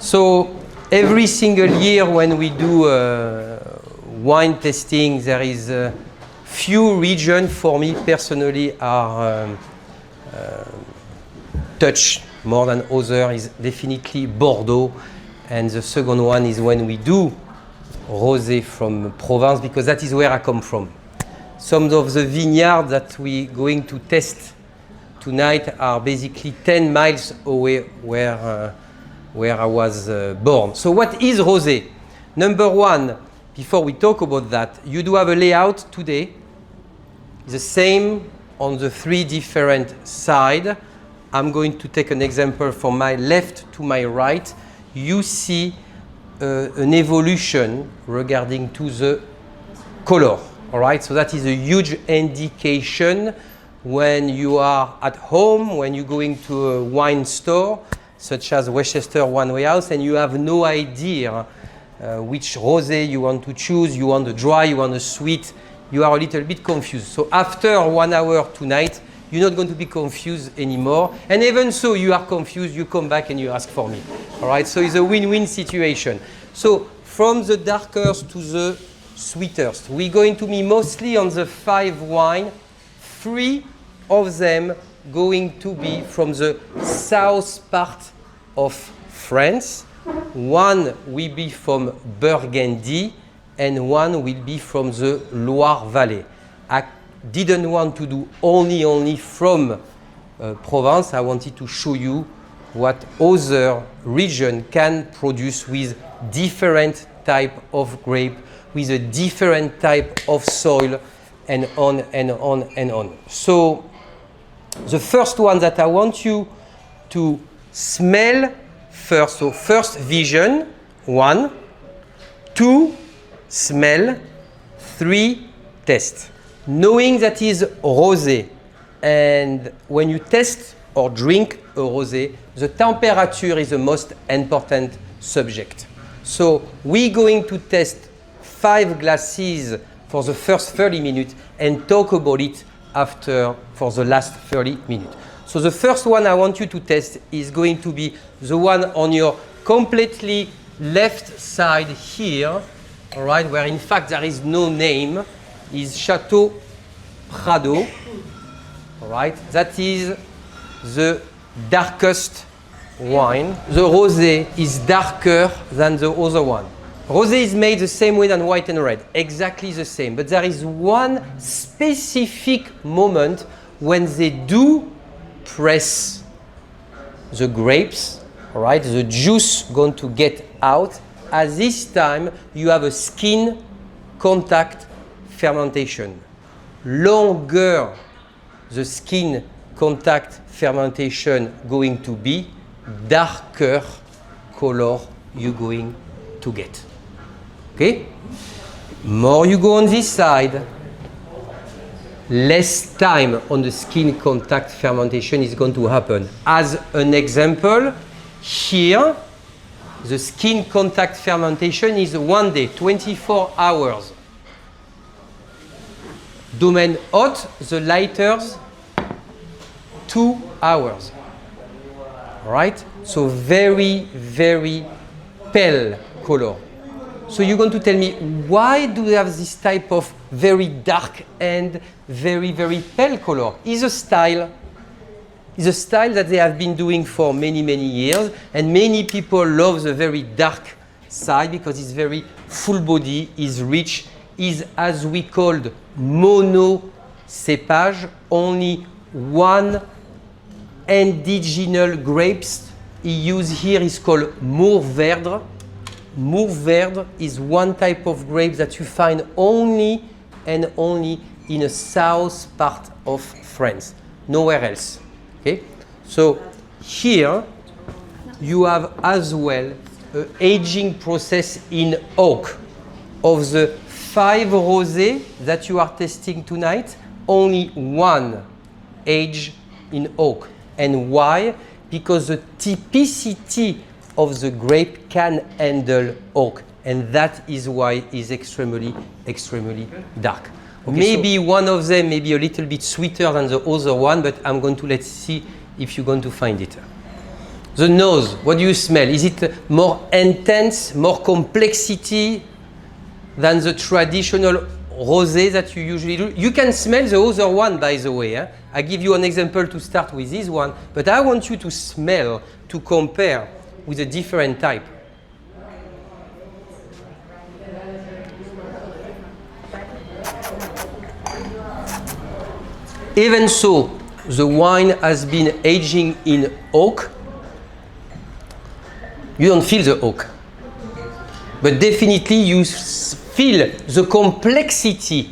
So every single year when we do wine testing, there is a few regions for me personally are touched more than others. Is definitely Bordeaux, and the second one is when we do rosé from Provence, because that is where I come from. Some of the vineyards that we're going to test tonight are basically 10 miles away where I was born. So what is rosé? Number one, before we talk about that, you do have a layout today. The same on the three different sides. I'm going to take an example from my left to my right. You see an evolution regarding to the color. All right, so that is a huge indication when you are at home, when you're going to a wine store, such as Westchester One Way House, and you have no idea which rosé you want to choose. You want the dry, you want the sweet. You are a little bit confused. So after 1 hour tonight, you're not going to be confused anymore. And even so, you are confused, you come back and you ask for me. All right, so it's a win-win situation. So from the darkest to the sweetest, we're going to be mostly on the 5 wine. 3 of them going to be from the south part of France. 1 will be from Burgundy and 1 will be from the Loire Valley. I didn't want to do only from Provence. I wanted to show you what other region can produce with different type of grape, with a different type of soil, and on and on and on. So the first one that I want you to smell first. So first vision, 1, 2, smell, 3, test. Knowing that is rosé, and when you test or drink a rosé, the temperature is the most important subject. So we're going to test 5 glasses for the first 30 minutes and talk about it after for the last 30 minutes. So the first one I want you to test is going to be the one on your completely left side here, all right, where in fact there is no name, is Chateau Prado, all right, that is the darkest wine. The rosé is darker than the other one. Rosé is made the same way than white and red, exactly the same, but there is one specific moment when they do press the grapes, all right, the juice going to get out. At this time, you have a skin contact fermentation. Longer the skin contact fermentation going to be, darker color you're going to get. Okay? More you go on this side, less time on the skin contact fermentation is going to happen. As an example, here, the skin contact fermentation is 1 day, 24 hours. Domaine hot, the lighters, 2 hours. All right? So very, very pale color. So you're going to tell me, why do they have this type of very dark and very, very pale color? It's a style. It's a style that they have been doing for many, many years. And many people love the very dark side because it's very full body, is rich, is as we called mono cepage, only one indigenous grapes he used here is called Mourvèdre. Mourvèdre is one type of grape that you find only and only in the south part of France, nowhere else. Okay, so here you have as well an aging process in oak. Of the 5 rosé that you are testing tonight, only 1 age in oak. And why? Because the typicity of the grape can handle oak, and that is why it's extremely, extremely dark. Okay, maybe so one of them may be a little bit sweeter than the other one, but I'm going to let's see if you're going to find it. The nose, what do you smell? Is it more intense, more complexity than the traditional rosé that you usually do? You can smell the other one, by the way. Eh? I give you an example to start with this one, but I want you to smell, to compare with a different type. Even so, the wine has been aging in oak. You don't feel the oak, but definitely you feel the complexity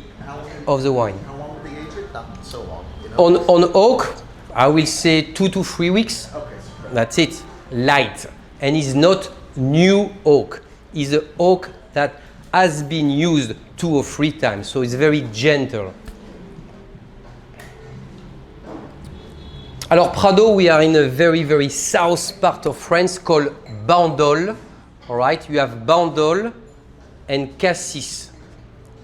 of the wine. How long will they age it? Not so long. You know? On oak, I will say 2 to 3 weeks. Okay. That's it. Light. And it's not new oak. It's an oak that has been used 2 or 3 times. So it's very gentle. Alors Prado, we are in a very, very south part of France called Bandol. All right, you have Bandol and Cassis,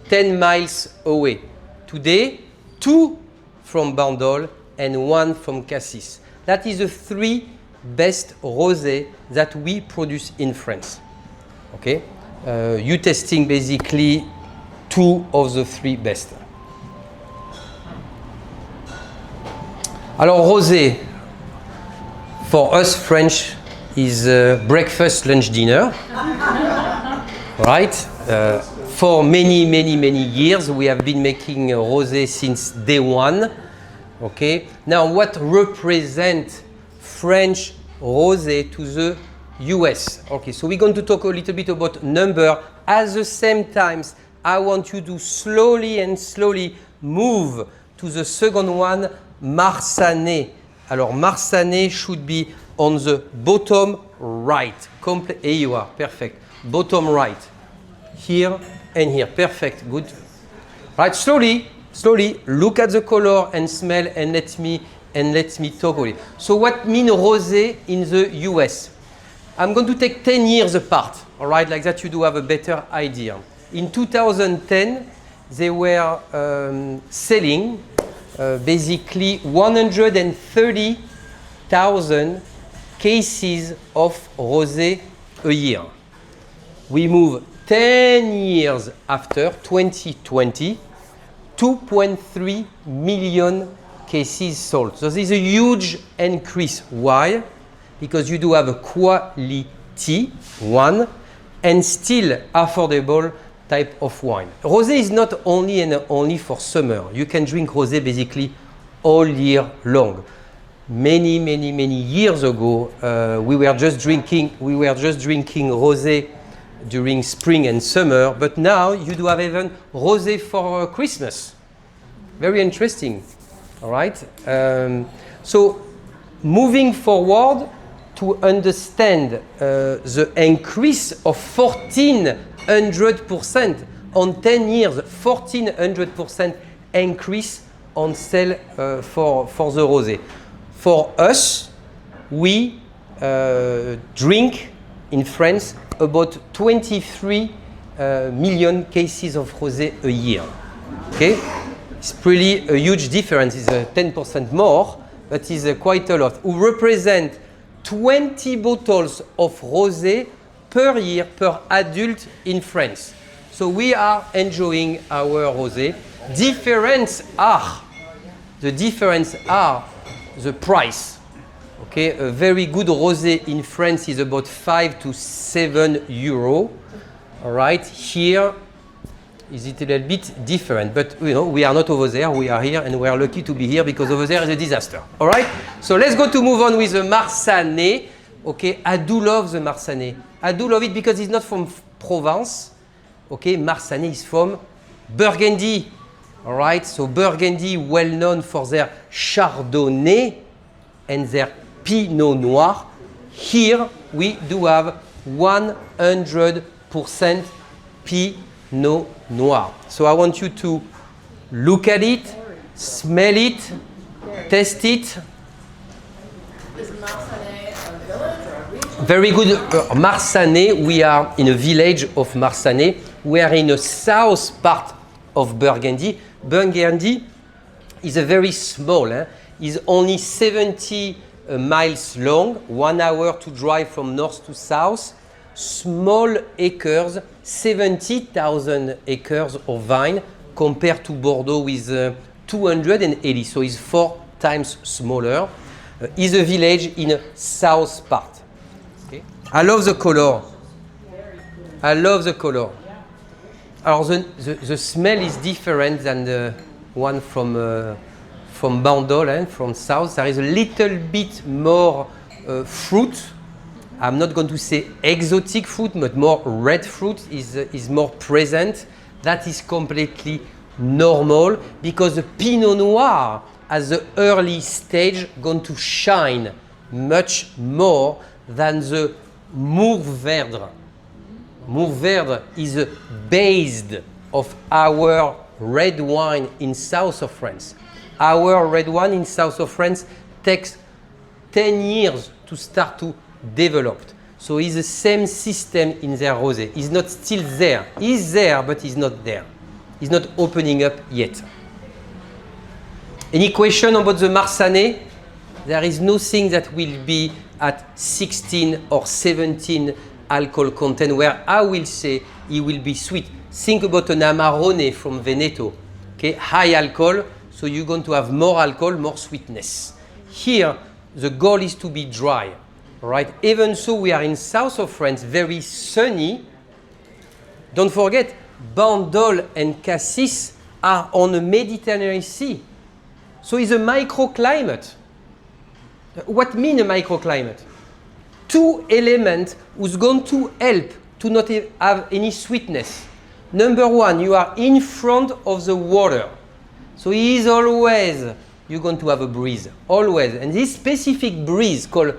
10 miles away. Today, 2 from Bandol and 1 from Cassis. That is the 3 best rosé that we produce in France. Okay, you testing basically 2 of the 3 best. Alors rosé, for us French, is breakfast, lunch, dinner. Right? For many years, we have been making rosé since day one. Okay. Now, what represents French rosé to the US? Okay. So we're going to talk a little bit about number. At the same time, I want you to slowly move to the second one, Marsanne. Alors Marsanne should be on the bottom right. Here you are, perfect. Bottom right. Here and here, perfect, good. Right, slowly, look at the color and smell and let me talk about it. So what mean rosé in the US? I'm going to take 10 years apart, all right, like that you do have a better idea. In 2010, they were selling basically 130,000 cases of rosé a year. We move 10 years after, 2020, 2.3 million cases sold. So this is a huge increase. Why? Because you do have a quality one and still affordable type of wine. Rosé is not only for summer. You can drink rosé basically all year long. Many years ago, we were just drinking rosé during spring and summer, but now you do have even rosé for Christmas. Very interesting. All right. So moving forward to understand the increase of 1,400% on 10 years, 1,400% increase on sale for the rosé. For us, we drink in France about 23 million cases of rosé a year. Okay, it's pretty a huge difference. It's 10% more, but it's quite a lot. We represent 20 bottles of rosé per year per adult in France. So we are enjoying our rosé. The difference are the price. Okay, a very good rosé in France is about 5 to 7 euro. All right, here is it a little bit different, but you know we are not over there. We are here, and we are lucky to be here because over there is a disaster. All right, so let's go to move on with the Marsanne. Okay, I do love the Marsanne. I do love it because it's not from Provence. Okay, Marsanne is from Burgundy. All right, so Burgundy, well known for their Chardonnay and their Pinot Noir. Here we do have 100% Pinot Noir. So I want you to look at it, smell it, test it. Is Marsanne a village or a region? Very good. Marsanne, we are in a village of Marsanne. We are in a south part of Burgundy. Burgundy is a very small, is only 70 miles long, 1 hour to drive from north to south. Small acres, 70,000 acres of vine compared to Bordeaux with 280, so it's 4 times smaller. Is a village in south part. Okay. I love the color. I love the color. Alors the smell is different than the one from Bandol and from south. There is a little bit more fruit. I'm not going to say exotic fruit, but more red fruit is more present. That is completely normal because the Pinot Noir at the early stage going to shine much more than the Mourvèdre. Mourvèdre is based of our red wine in south of France. Our red wine in south of France takes 10 years to start to develop. So it's the same system in their rosé. It's not still there. It's there, but it's not there. It's not opening up yet. Any question about the Marsanne? There is nothing that will be at 16 or 17 alcohol content where I will say it will be sweet. Think about an Amarone from Veneto. Okay, high alcohol, so you're going to have more alcohol, more sweetness. Here, the goal is to be dry. Right? Even so, we are in south of France, very sunny. Don't forget, Bandol and Cassis are on the Mediterranean Sea. So it's a microclimate. What means a microclimate? Two elements who's going to help to not have any sweetness. Number one, you are in front of the water. So it is always, you're going to have a breeze, always. And this specific breeze called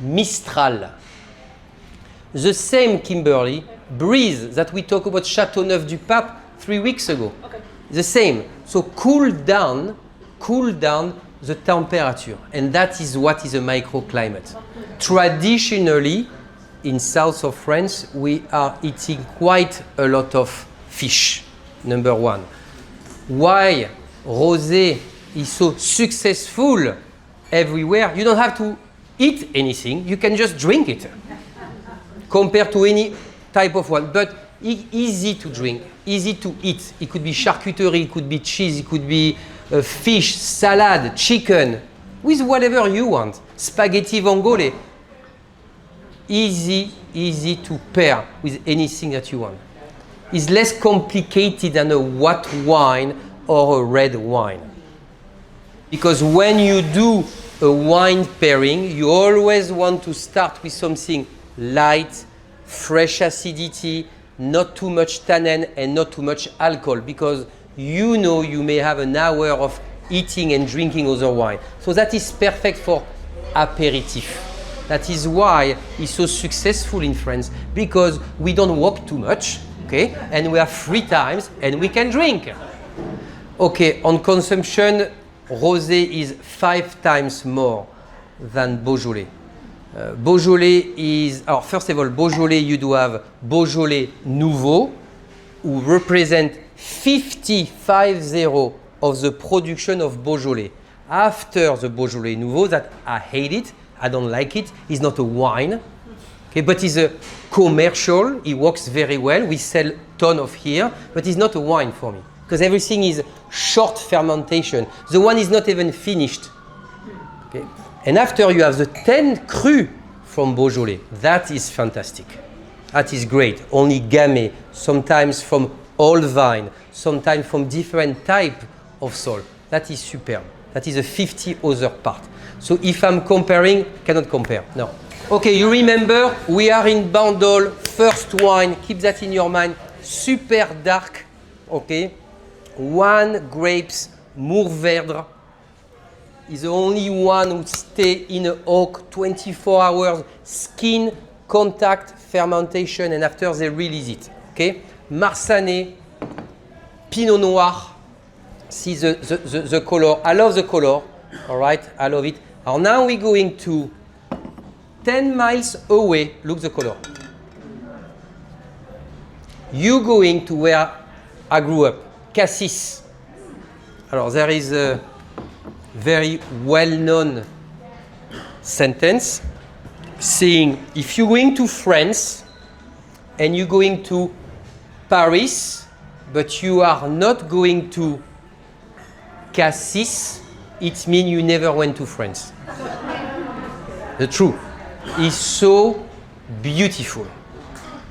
Mistral. The same, Kimberly, breeze that we talked about Châteauneuf-du-Pape 3 weeks ago. Okay. The same. So cool down the temperature. And that is what is a microclimate. Traditionally, in south of France, we are eating quite a lot of fish, number one. Why rosé is so successful everywhere? You don't have to eat anything, you can just drink it compared to any type of one, but easy to drink, easy to eat. It could be charcuterie, it could be cheese, it could be fish, salad, chicken, with whatever you want. Spaghetti vongole. Easy to pair with anything that you want. It's less complicated than a white wine or a red wine. Because when you do a wine pairing, you always want to start with something light, fresh acidity, not too much tannin and not too much alcohol, because you know you may have an hour of eating and drinking other wine. So that is perfect for aperitif. That is why it's so successful in France, because we don't walk too much, okay? And we have free times and we can drink. Okay, on consumption, rosé is 5 times more than Beaujolais. Beaujolais is, first of all, Beaujolais, you do have Beaujolais Nouveau, who represent 50 of the production of Beaujolais. After the Beaujolais Nouveau, that I hate it, I don't like it, it's not a wine, okay, but it's a commercial, it works very well, we sell ton of here, but it's not a wine for me. Because everything is short fermentation. The one is not even finished. Okay? And after you have the 10 cru from Beaujolais. That is fantastic. That is great. Only Gamay, sometimes from old vine, sometimes from different type of soil. That is superb. That is a 50 other part. So if I'm comparing, cannot compare. No. Okay, you remember, we are in Bandol, first wine, keep that in your mind, super dark, okay? 1 grapes, Mourvèdre, is the only one who stay in a oak 24 hours, skin, contact, fermentation, and after they release it, okay? Marsanne, Pinot Noir, see the color, I love the color, all right, I love it. Now we're going to 10 miles away, look the color. You going to where I grew up, Cassis. Alors there is a very well-known sentence saying if you're going to France and you're going to Paris, but you are not going to Cassis, it means you never went to France. The truth is so beautiful.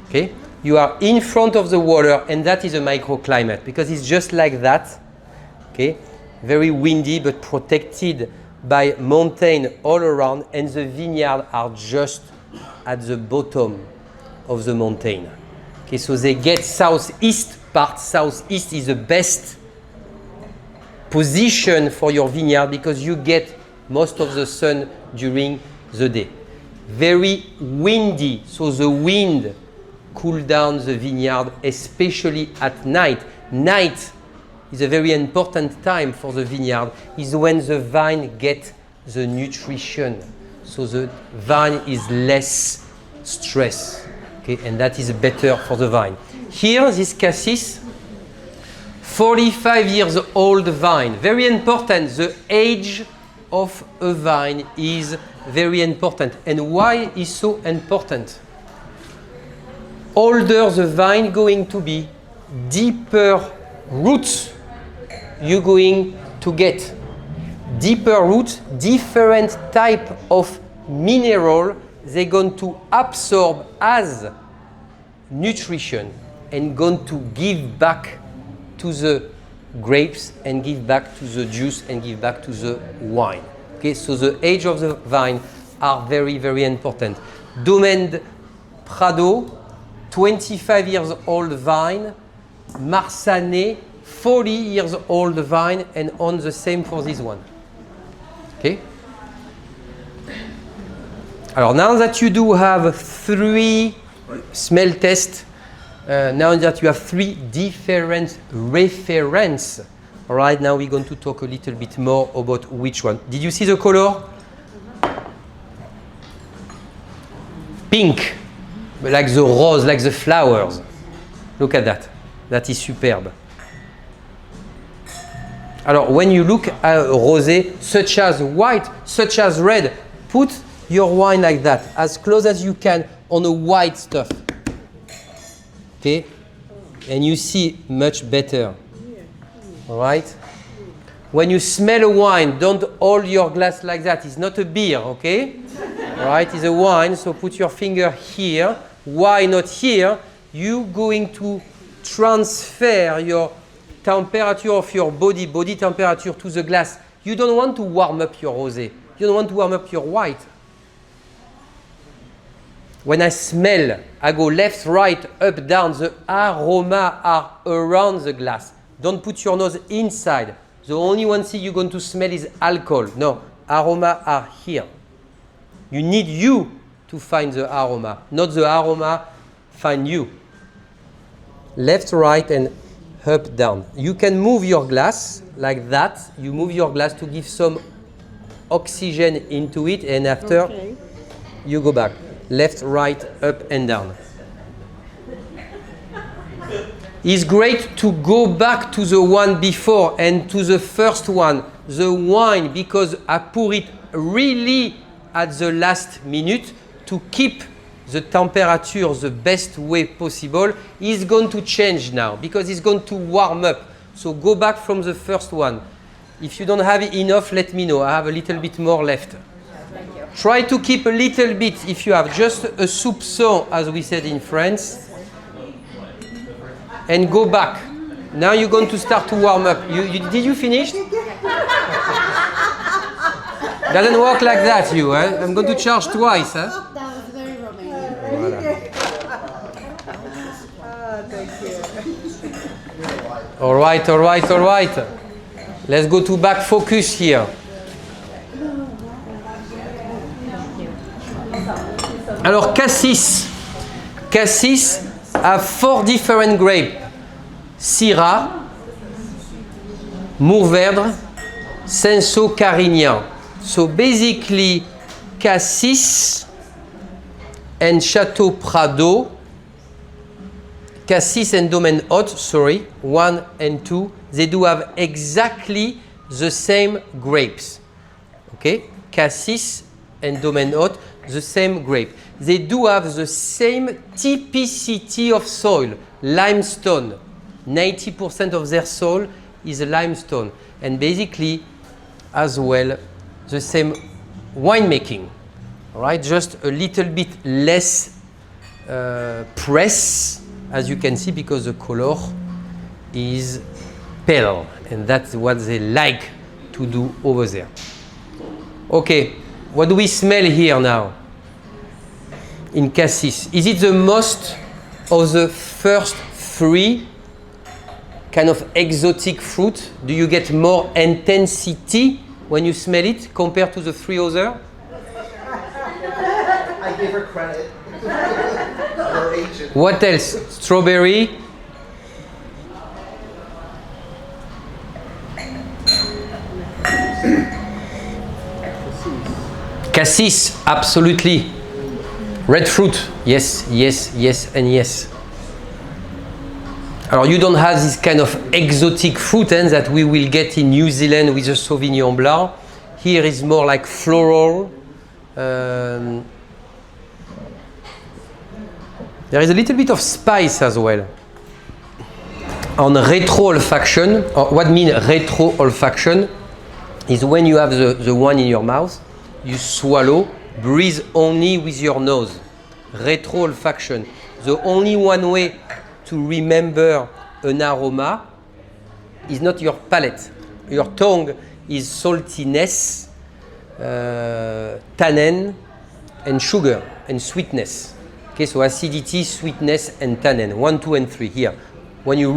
Okay? You are in front of the water, and that is a microclimate because it's just like that. Okay? Very windy but protected by mountain all around, and the vineyards are just at the bottom of the mountain. Okay, so they get southeast part. Southeast is the best position for your vineyard because you get most of the sun during the day. Very windy, so the wind cool down the vineyard, especially at night. Night is a very important time for the vineyard, is when the vine gets the nutrition. So the vine is less stressed, okay, and that is better for the vine. Here, this Cassis, 45 years old vine. Very important, the age of a vine is very important. And why is so important? Older the vine going to be, deeper roots you're going to get. Deeper roots, different type of mineral they're going to absorb as nutrition and going to give back to the grapes and give back to the juice and give back to the wine. Okay, so the age of the vine are very, very important. Domaine Prado, 25 years old vine. Marsanne, 40 years old vine, and on the same for this one. Okay? Alors now that you do have 3 smell tests, now that you have 3 different reference, all right, now we're going to talk a little bit more about which one. Did you see the color? Pink, like the rose, like the flowers. Look at that. That is superb. Alors, when you look at rosé, such as white, such as red, put your wine like that, as close as you can on a white stuff. Okay? And you see much better. All right? When you smell a wine, don't hold your glass like that. It's not a beer, okay? All right? It's a wine, so put your finger here. Why not here? You're going to transfer your temperature of your body temperature to the glass. You don't want to warm up your rosé. You don't want to warm up your white. When I smell, I go left, right, up, down. The aroma are around the glass. Don't put your nose inside. The only one thing you're going to smell is alcohol. No, aroma are here. You need you to find the aroma, not the aroma find you. Left, right, and up, down. You can move your glass like that. You move your glass to give some oxygen into it, and after you go back. Left, right, up, and down. It's great to go back to the one before and to the first one, the wine, because I pour it really at the last minute to keep the temperature the best way possible. Is going to change now because it's going to warm up. So go back from the first one. If you don't have enough, let me know. I have a little bit more left. Try to keep a little bit if you have just a soupçon, as we said in France. And go back. Now you're going to start to warm up. Did you finish? Doesn't work like that, you. Eh? I'm going to charge twice. Eh? That was very romantic. Thank you. All right. Let's go to back focus here. Alors, Cassis have 4 different grapes. Syrah, Mourvèdre, Cinsault, Carignan. So basically, Cassis and Château Prado, Cassis and Domaine Haute, 1 and 2, they do have exactly the same grapes. Okay? Cassis and Domaine Haute, the same grape. They do have the same typicity of soil, limestone. 90% of their soil is a limestone. And basically, as well, the same winemaking. All right, just a little bit less press, as you can see, because the color is pale. And that's what they like to do over there. Okay, what do we smell here now in Cassis? Is it the most of the first three kind of exotic fruit? Do you get more intensity when you smell it compared to the three other? I give her credit. Her agent. What else? Strawberry. Cassis, absolutely. Red fruit, yes, yes, yes, and yes. Alors, you don't have this kind of exotic fruit that we will get in New Zealand with the Sauvignon Blanc. Here is more like floral. There is a little bit of spice as well. On retro-olfaction, or what means retro-olfaction is when you have the wine in your mouth, you swallow, breathe only with your nose. Retro-olfaction. The only one way to remember an aroma is not your palate. Your tongue is saltiness, tannin, and sugar, and sweetness. Okay, so acidity, sweetness, and tannin. 1, 2, and 3 here. When you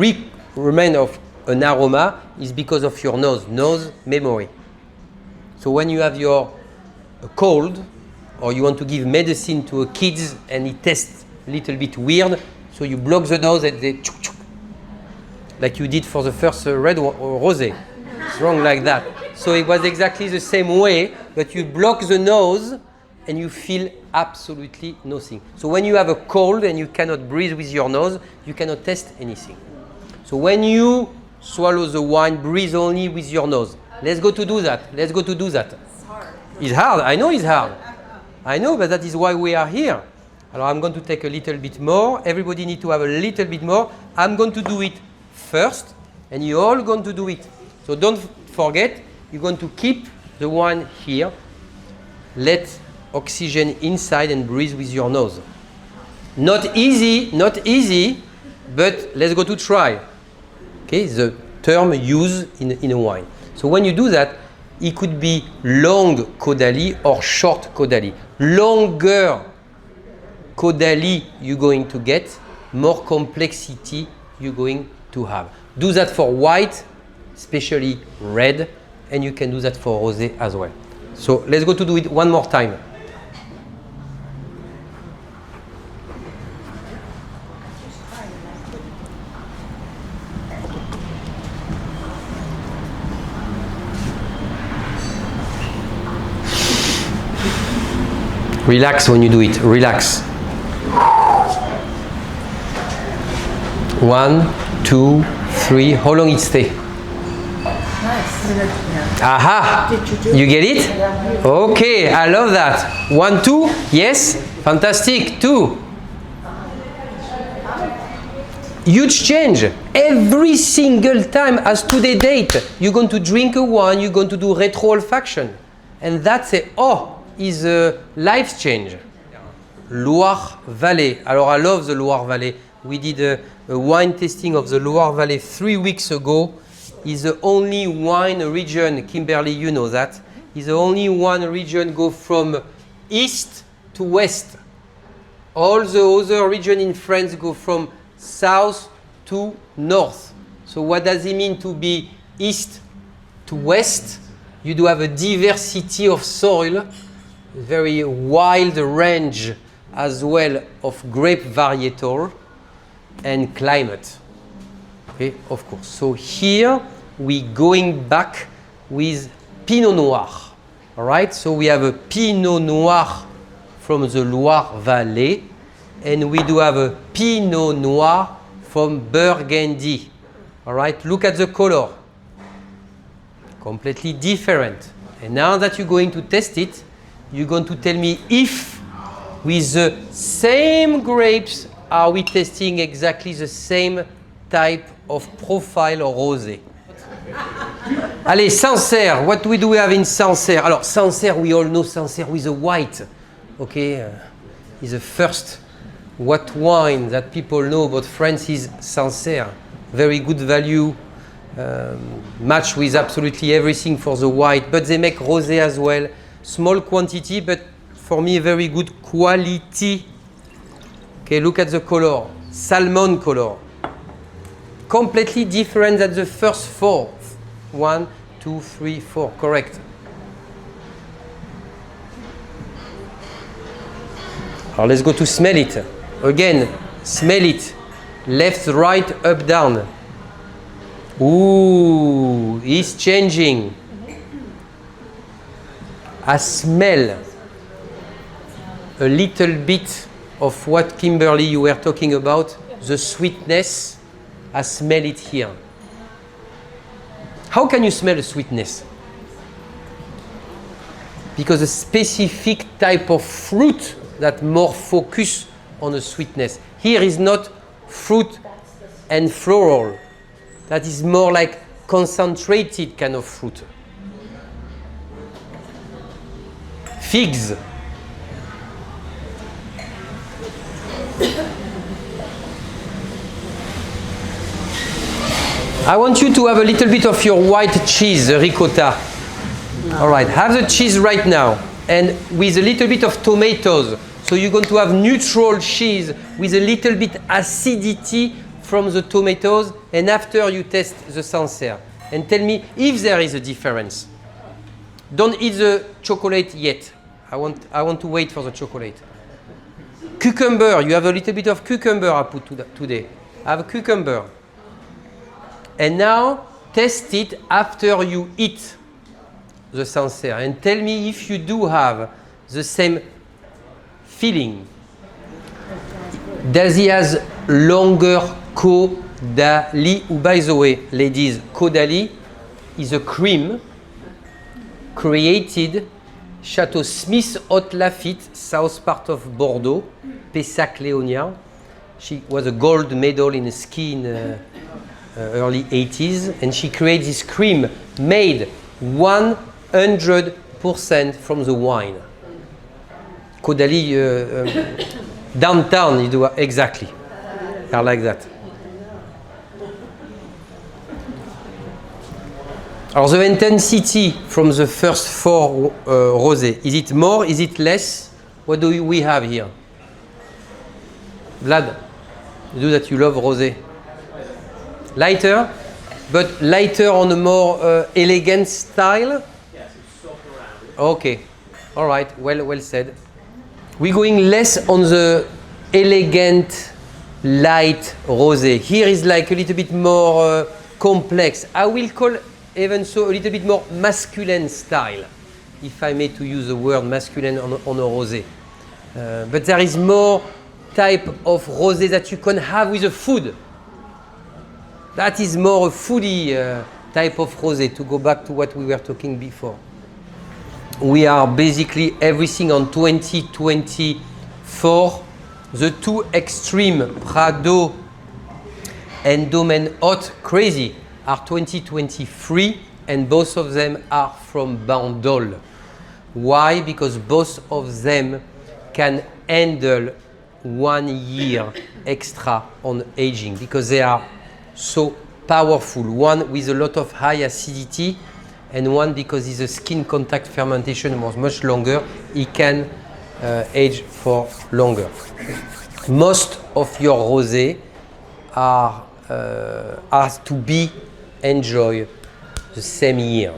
remind of an aroma, it's because of your nose memory. So when you have your cold, or you want to give medicine to a kid and it tastes a little bit weird, so you block the nose and they chuk chuk, like you did for the first red rosé. It's wrong like that. So it was exactly the same way, but you block the nose and you feel absolutely nothing. So when you have a cold and you cannot breathe with your nose, you cannot taste anything. So when you swallow the wine, breathe only with your nose. Let's go to do that. It's hard. It's hard. I know it's hard. I know, but that is why we are here. Alors, I'm going to take a little bit more. Everybody needs to have a little bit more. I'm going to do it first, and you're all going to do it. So don't forget, you're going to keep the wine here. Let oxygen inside and breathe with your nose. Not easy, but let's go to try. Okay, the term used in a wine. So when you do that, it could be long Caudalie or short Caudalie. Longer Caudalie you're going to get, more complexity you're going to have. Do that for white, especially red, and you can do that for rosé as well. So let's go to do it one more time. Relax when you do it. Relax. 1, 2, 3. How long it stay? Nice. Aha! You get it? Okay, I love that. 1, 2. Yes? Fantastic. 2. Huge change. Every single time as today date, you're going to drink a wine, you're going to do retro-olfaction. And that's is a life change. Loire-Vallée. Alors, I love the Loire-Vallée. We did a wine tasting of the Loire-Vallée 3 weeks ago. It's the only wine region, Kimberly, you know that, is the only one region go from east to west. All the other regions in France go from south to north. So what does it mean to be east to west? You do have a diversity of soil, very wide range as well of grape varietal and climate. Okay, of course. So here we going back with Pinot Noir. All right, so we have a Pinot Noir from the Loire Valley, and we do have a Pinot Noir from Burgundy. All right, look at the color. Completely different. And now that you're going to test it, you're going to tell me if with the same grapes are we testing exactly the same type of profile or rosé. Allez, Sancerre, what do we have in Sancerre? Alors, Sancerre, we all know Sancerre with a white. Okay, is the first what wine that people know about France is Sancerre. Very good value, match with absolutely everything for the white, but they make rosé as well. Small quantity, but for me, very good quality. Okay, look at the color, salmon color. Completely different than the first four. 1, 2, 3, 4, correct. Now let's go to smell it. Again, smell it. Left, right, up, down. Ooh, it's changing. I smell a little bit of what Kimberly you were talking about, the sweetness. I smell it here. How can you smell the sweetness? Because a specific type of fruit that more focus on the sweetness. Here is not fruit and floral. That is more like concentrated kind of fruit. Figs. I want you to have a little bit of your white cheese, the ricotta. All right, have the cheese right now. And with a little bit of tomatoes. So you're going to have neutral cheese with a little bit acidity from the tomatoes. And after you test the Sancerre. And tell me if there is a difference. Don't eat the chocolate yet. I want to wait for the chocolate. Cucumber, you have a little bit of cucumber I put today. Have a cucumber. And now test it after you eat the Sancerre and tell me if you do have the same feeling. Does he has longer Caudalie? By the way, ladies, Caudalie is a cream created Chateau Smith Haute Lafitte, south part of Bordeaux, Pessac-Léognan. She was a gold medal in ski in early 80s, and she created this cream made 100% from the wine. Caudalie, downtown, you do exactly. I like that. Alors the intensity from the first four rosé, is it more, is it less? What do we have here? Vlad, you do that you love rosé. Lighter, but lighter on a more elegant style? Yes, it's soft around. Okay, all right, well said. We're going less on the elegant, light rosé. Here is like a little bit more complex. I will call even so a little bit more masculine style, if I may to use the word masculine on a rosé. But there is more type of rosé that you can have with the food. That is more a foodie type of rosé, to go back to what we were talking before. We are basically everything on 2024. The two extreme, Prado and Domaine Haute, crazy, are 2023, and both of them are from Bandol. Why? Because both of them can handle 1 year extra on aging, because they are so powerful. One with a lot of high acidity, and one because it's a skin contact fermentation was much longer. It can age for longer. Most of your rosé are to be enjoyed the same year.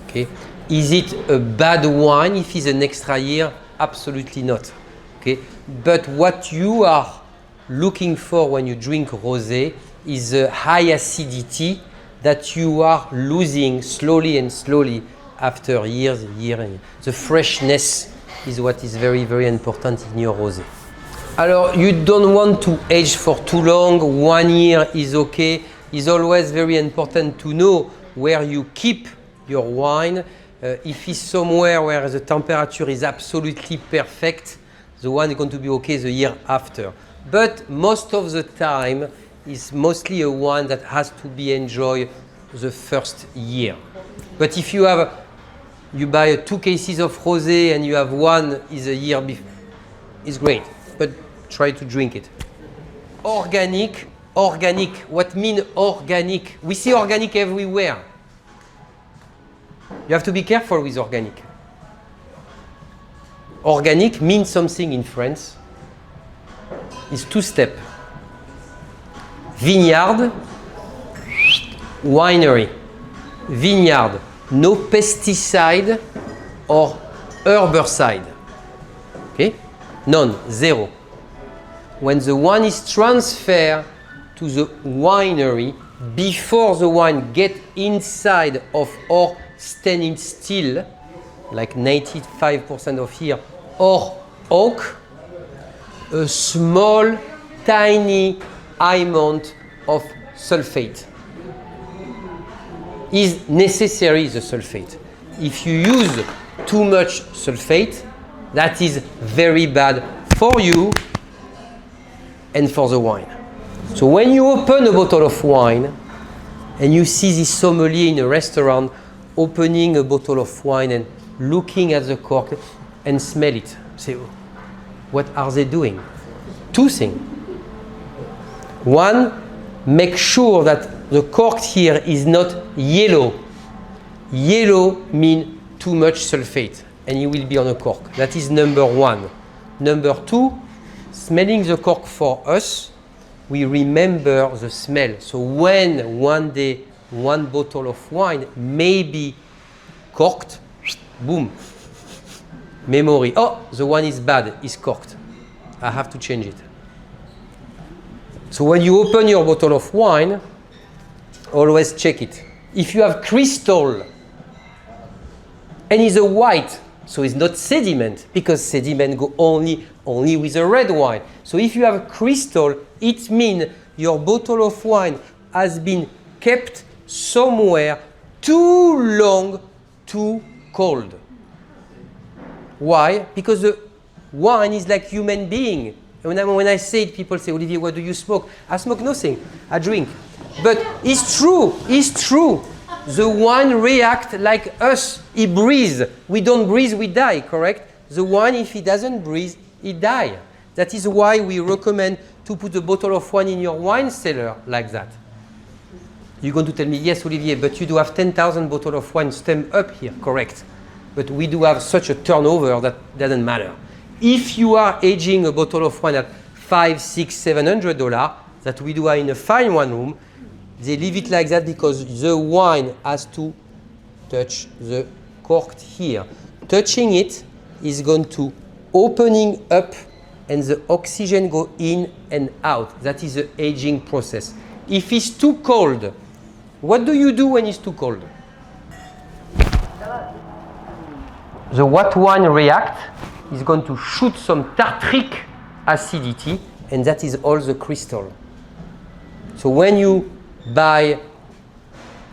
Okay? Is it a bad wine if it's an extra year? Absolutely not. Okay? But what you are looking for when you drink rosé is a high acidity that you are losing slowly and slowly after years and years. The freshness is what is very, very important in your rosé. Alors, you don't want to age for too long. 1 year is okay. It's always very important to know where you keep your wine. If it's somewhere where the temperature is absolutely perfect, the wine is going to be okay the year after. But most of the time, it's mostly a wine that has to be enjoyed the first year. But if you buy 2 cases of rosé and you have one is a year before, it's great. But try to drink it. Organic. What mean organic? We see organic everywhere. You have to be careful with organic. Organic means something in France. It's 2 steps. Vineyard, winery. Vineyard, no pesticide or herbicide. Okay? None, 0. When the wine is transferred to the winery, before the wine get inside of or standing still, like 95% of here, or oak, a small, tiny amount of sulfate is necessary, the sulfate. If you use too much sulfate, that is very bad for you and for the wine. So when you open a bottle of wine and you see this sommelier in a restaurant opening a bottle of wine and looking at the cork and smell it, say, what are they doing? 2 things. One, make sure that the cork here is not yellow. Yellow means too much sulfate and you will be on a cork. That is number 1. Number 2, smelling the cork for us, we remember the smell. So when one day one bottle of wine may be corked, boom, memory. Oh, the wine is bad, it's corked. I have to change it. So when you open your bottle of wine, always check it. If you have crystal and it's a white, so it's not sediment, because sediment go only with a red wine. So if you have crystal, it means your bottle of wine has been kept somewhere too long, too cold. Why? Because the wine is like human being. When I say it, people say, Olivier, what do you smoke? I smoke nothing. I drink. But it's true. The wine reacts like us. It breathes. We don't breathe, we die, correct? The wine, if it doesn't breathe, it dies. That is why we recommend to put a bottle of wine in your wine cellar like that. You're going to tell me, yes, Olivier, but you do have 10,000 bottles of wine stemmed up here, correct? But we do have such a turnover that doesn't matter. If you are aging a bottle of wine at $500, $600, $700 that we do have in a fine wine room, they leave it like that because the wine has to touch the cork here. Touching it is going to opening up and the oxygen go in and out. That is the aging process. If it's too cold, what do you do when it's too cold? The white wine react is going to shoot some tartric acidity, and that is all the crystal. So when you buy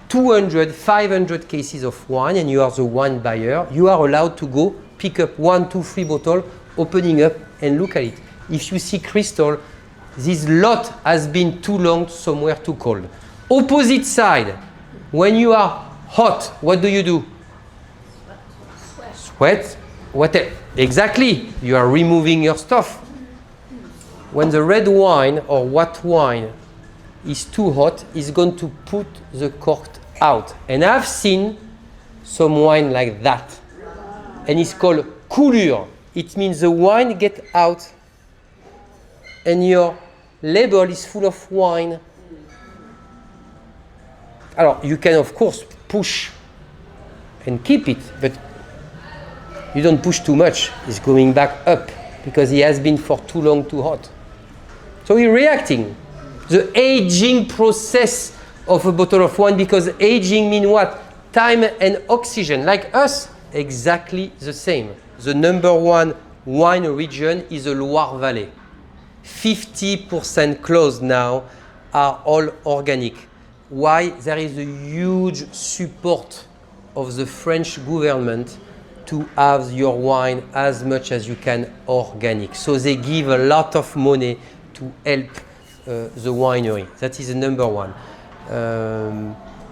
200, 500 cases of wine and you are the wine buyer, you are allowed to go pick up 1, 2, 3 bottles, opening up and look at it. If you see crystal, this lot has been too long, somewhere too cold. Opposite side, when you are hot, what do you do? Sweat. What else? Exactly, you are removing your stuff. When the red wine or white wine is too hot, it's going to put the cork out. And I've seen some wine like that. And it's called coulure. It means the wine get out and your label is full of wine. Alors, you can of course push and keep it, but you don't push too much. It's going back up because it has been for too long too hot. So you're reacting. The aging process of a bottle of wine, because aging means what? Time and oxygen. Like us, exactly the same. The number 1 wine region is the Loire Valley. 50% closed now are all organic. Why? There is a huge support of the French government to have your wine as much as you can organic. So they give a lot of money to help the winery. That is the number one.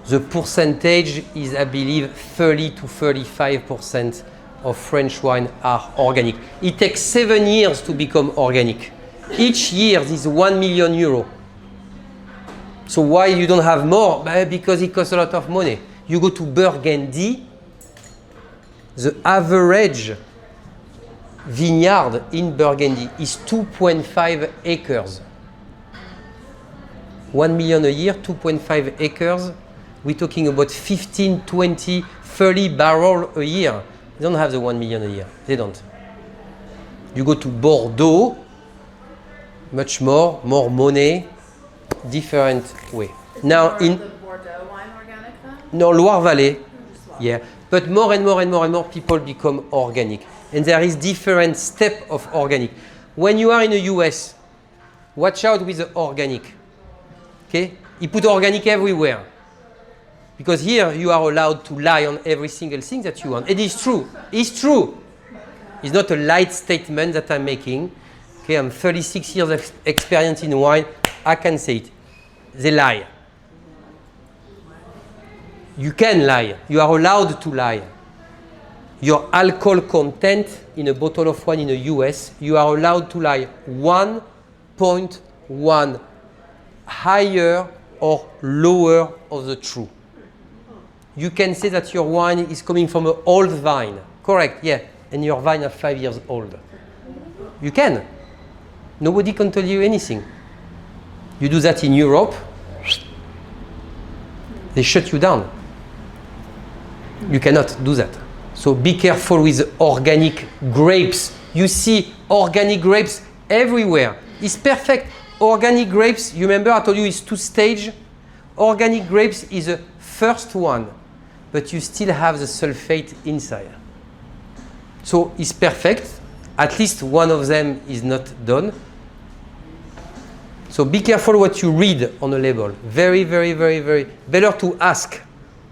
The percentage is, I believe, 30 to 35% of French wine are organic. It takes 7 years to become organic. Each year is 1 million euro. So why you don't have more? Because it costs a lot of money. You go to Burgundy, the average vineyard in Burgundy is 2.5 acres. 1 million a year, 2.5 acres. We're talking about 15, 20, 30 barrels a year. They don't have the 1 million a year. They don't. You go to Bordeaux, much more money, different way. Now in the Bordeaux wine organic then? no Loire-Vallée, yeah. But more and more people become organic. And there is different step of organic. When you are in the US, watch out with the organic. Okay? You put organic everywhere. Because here you are allowed to lie on every single thing that you want. It is true. It's true. It's not a light statement that I'm making. Okay, I'm 36 years of experience in wine. I can say it. They lie. You can lie. You are allowed to lie. Your alcohol content in a bottle of wine in the US, you are allowed to lie 1.1 higher or lower of the true. You can say that your wine is coming from an old vine. Correct, yeah. And your vine is 5 years old. You can. Nobody can tell you anything. You do that in Europe, they shut you down. You cannot do that. So be careful with organic grapes. You see organic grapes everywhere. It's perfect. Organic grapes, you remember I told you it's 2 stage. Organic grapes is the first one, but you still have the sulfate inside. So it's perfect. At least one of them is not done. So be careful what you read on the label. Very better to ask.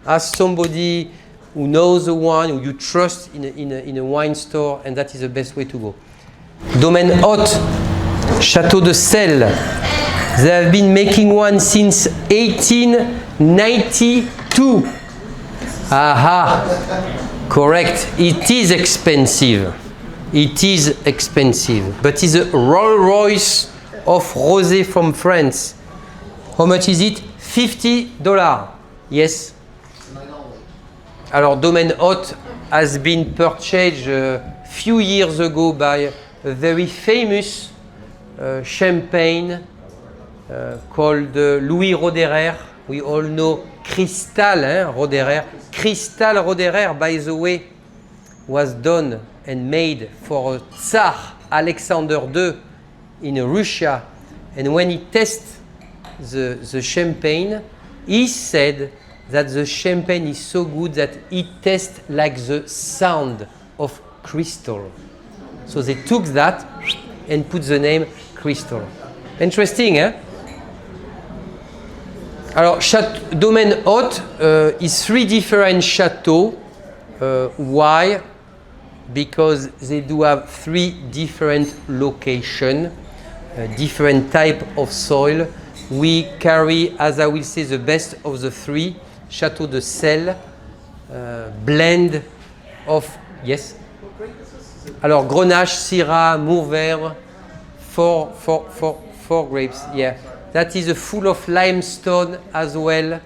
Ask somebody who knows the wine, who you trust in a wine store, and that is the best way to go. Domaine Haute, Château de Celles. They have been making wine since 1892. Aha, correct. It is expensive. It is expensive, but it's a Rolls Royce of rosé from France. How much is it? $50. Yes. Alors, Domaine Haute has been purchased a few years ago by a very famous champagne called Louis Roederer. We all know Cristal Roederer. Cristal Roederer, by the way, was done and made for Tsar Alexander II in Russia. And when he tested the champagne, he said that the champagne is so good that it tastes like the sound of crystal. So they took that and put the name Crystal. Interesting, eh? Alors, Domaine Haute is 3 different chateaux. Why? Because they do have 3 different locations, different type of soil. We carry, as I will say, the best of the 3. Château de Celles, blend of, yes? Alors, Grenache, Syrah, Mourvèdre, 4 grapes, yeah. That is full of limestone as well.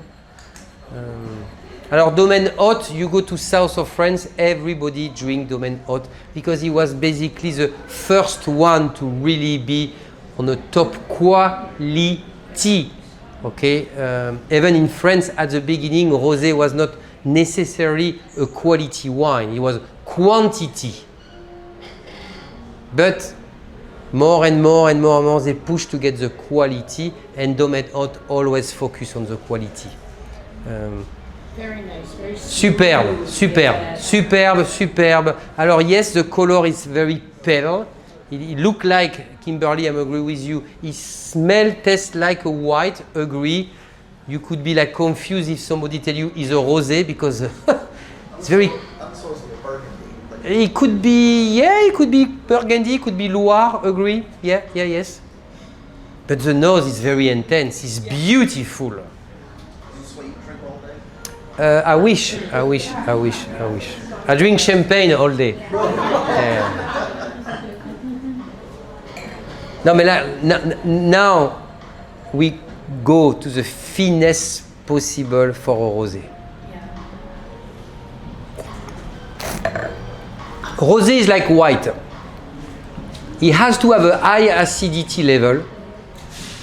Alors, Domaine Haute, you go to south of France, everybody drink Domaine Haute because he was basically the first one to really be on the top quality. Okay, even in France at the beginning, rosé was not necessarily a quality wine; it was quantity. But more and more they push to get the quality, and Domaine Haute always focus on the quality. Very nice, very superbe. Alors yes, the color is very pale. It look like, Kimberly, I agree with you. It smell, tastes like a white, agree. You could be like confused if somebody tell you it's a rosé because It's very. I'm supposed to be burgundy. Like, It could be, yeah, it could be Burgundy, it could be Loire, agree? Yeah, yes. But the nose is very intense, it's beautiful. is this what you drink all day? I wish. I drink champagne all day. Yeah. No, mais là, now we go to the finesse possible for a rosé. Rosé is like white. It has to have a high acidity level.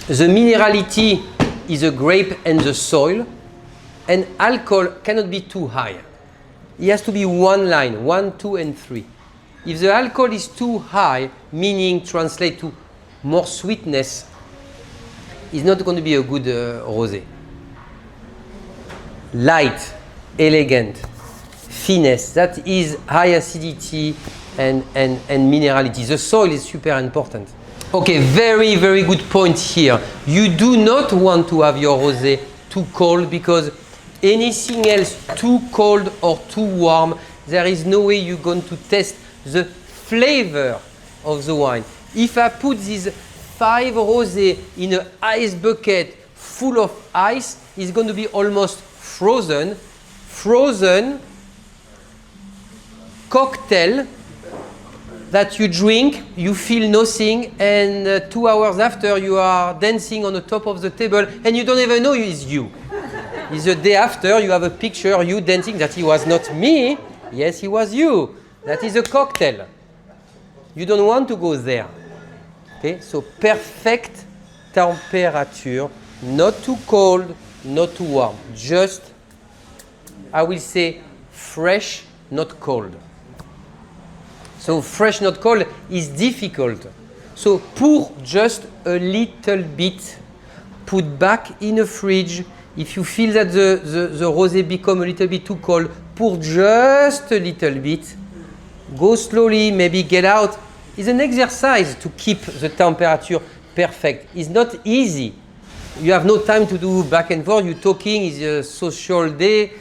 The minerality is the grape and the soil. And alcohol cannot be too high. It has to be one line, 1, 2, and 3. If the alcohol is too high, meaning translate to more sweetness, it's not going to be a good rosé. Light, elegant, finesse, that is high acidity and minerality. The soil is super important. Okay, very, very good point here. You do not want to have your rosé too cold because anything else too cold or too warm, there is no way you're going to test the flavor of the wine. If I put these 5 rosé in an ice bucket full of ice, it's going to be almost frozen. Frozen cocktail that you drink, you feel nothing, and 2 hours after you are dancing on the top of the table and you don't even know it's you. It's the day after you have a picture you dancing that it was not me, yes it was you. That is a cocktail. You don't want to go there. Okay, so perfect temperature, not too cold, not too warm. Just, I will say, fresh, not cold. So fresh, not cold is difficult. So pour just a little bit, put back in the fridge. If you feel that the rosé become a little bit too cold, pour just a little bit. Go slowly, maybe get out. It's an exercise to keep the temperature perfect. It's not easy. You have no time to do back and forth. You're talking, it's a social day.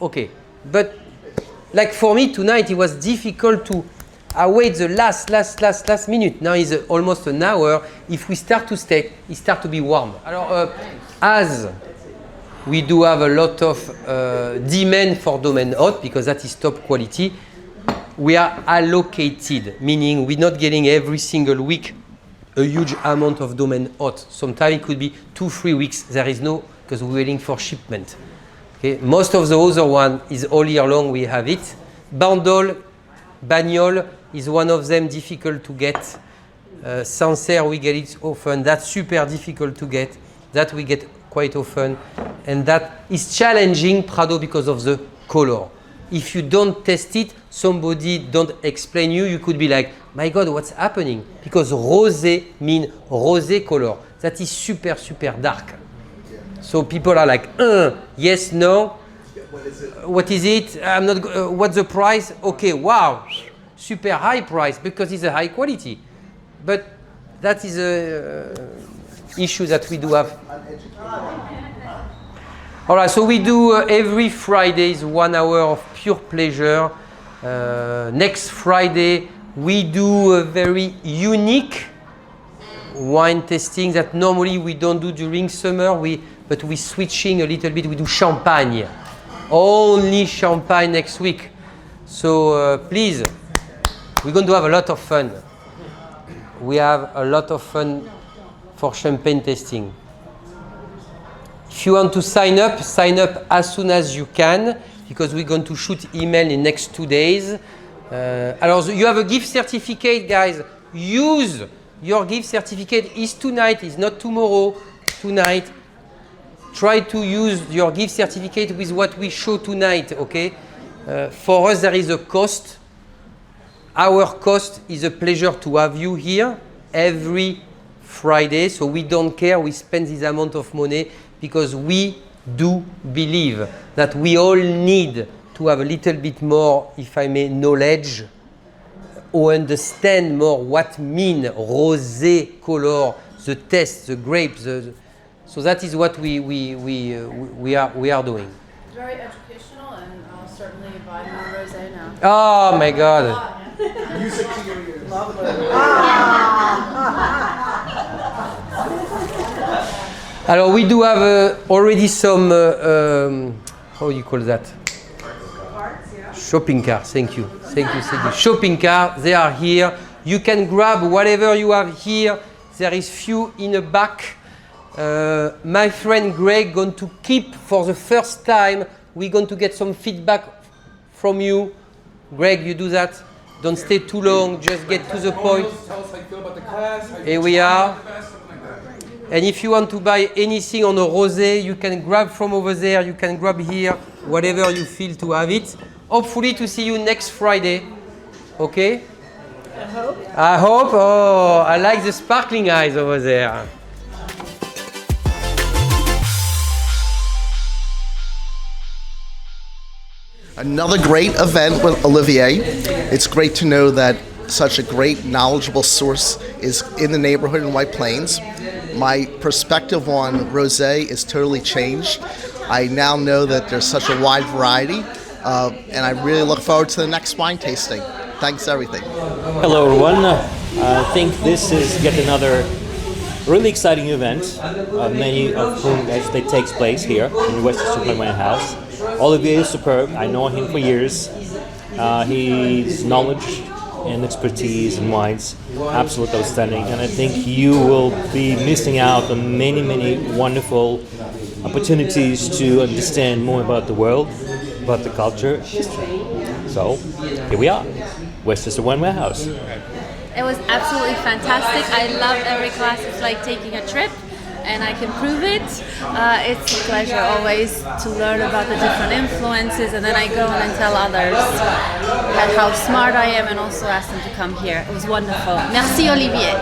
Okay. But like for me tonight, it was difficult to wait the last minute. Now it's almost an hour. If we start to steak, it starts to be warm. Alors, as we do have a lot of demand for Domaine Hot because that is top quality, we are allocated, meaning we're not getting every single week a huge amount of Domaine Hot. Sometimes it could be 2-3 weeks. There is no, because we're waiting for shipment. Okay? Most of the other one is all year long, we have it. Bandol, Bagnol is one of them, difficult to get. Sancerre, we get it often. That's super difficult to get. That we get quite often. And that is challenging, Prado, because of the color. If you don't test it, somebody don't explain you could be like, my God, what's happening? Because rosé means rosé color. That is super, super dark. So people are like, yes, no. What is it? I'm not. What's the price? Okay, wow, super high price because it's a high quality. But that is a issue that we do have. All right, so we do every Friday is 1 hour of pure pleasure. Next Friday we do a very unique wine tasting that normally we don't do during summer. But we're switching a little bit. We do champagne. Only champagne next week. So please, we're going to have a lot of fun. We have a lot of fun for champagne tasting. If you want to sign up as soon as you can because we're going to shoot email in next 2 days. Alors, you have a gift certificate, guys. Use your gift certificate. It's tonight, it's not tomorrow. Tonight. Try to use your gift certificate with what we show tonight, okay? For us, there is a cost. Our cost is a pleasure to have you here every Friday. So we don't care. We spend this amount of money because we do believe that we all need to have a little bit more, if I may, knowledge or understand more what mean rosé color, the taste, the grapes. So that is what we are doing. Very educational and certainly buy more rosé now. Oh my God. Music to your ears. Alors we do have already some, how do you call that? Shopping car, thank you. Shopping car, they are here. You can grab whatever you have here. There is few in the back. My friend Greg going to keep for the first time. We're going to get some feedback from you. Greg, you do that. Don't stay too long, just get to the point. Tell us how you feel about the class. How you Here we are. And if you want to buy anything on a rosé, you can grab from over there, you can grab here, whatever you feel to have it. Hopefully to see you next Friday. Okay? I hope. Oh, I like the sparkling eyes over there. Another great event with Olivier. It's great to know that such a great, knowledgeable source is in the neighborhood in White Plains. My perspective on rosé is totally changed. I now know that there's such a wide variety, and I really look forward to the next wine tasting. Thanks, everything. Hello everyone, I think this is yet another really exciting event, many of whom actually takes place here in Westchester Wine House. Olivier is superb, I know him for years. His knowledge and expertise in wines, absolutely outstanding, and I think you will be missing out on many wonderful opportunities to understand more about the world, about the culture, history. So, here we are. Westchester Wine Warehouse. It was absolutely fantastic. I love every class. It's like taking a trip, and I can prove it. It's a pleasure always to learn about the different influences, and then I go and tell others how smart I am, and also ask them to come here. It was wonderful. Merci, Olivier.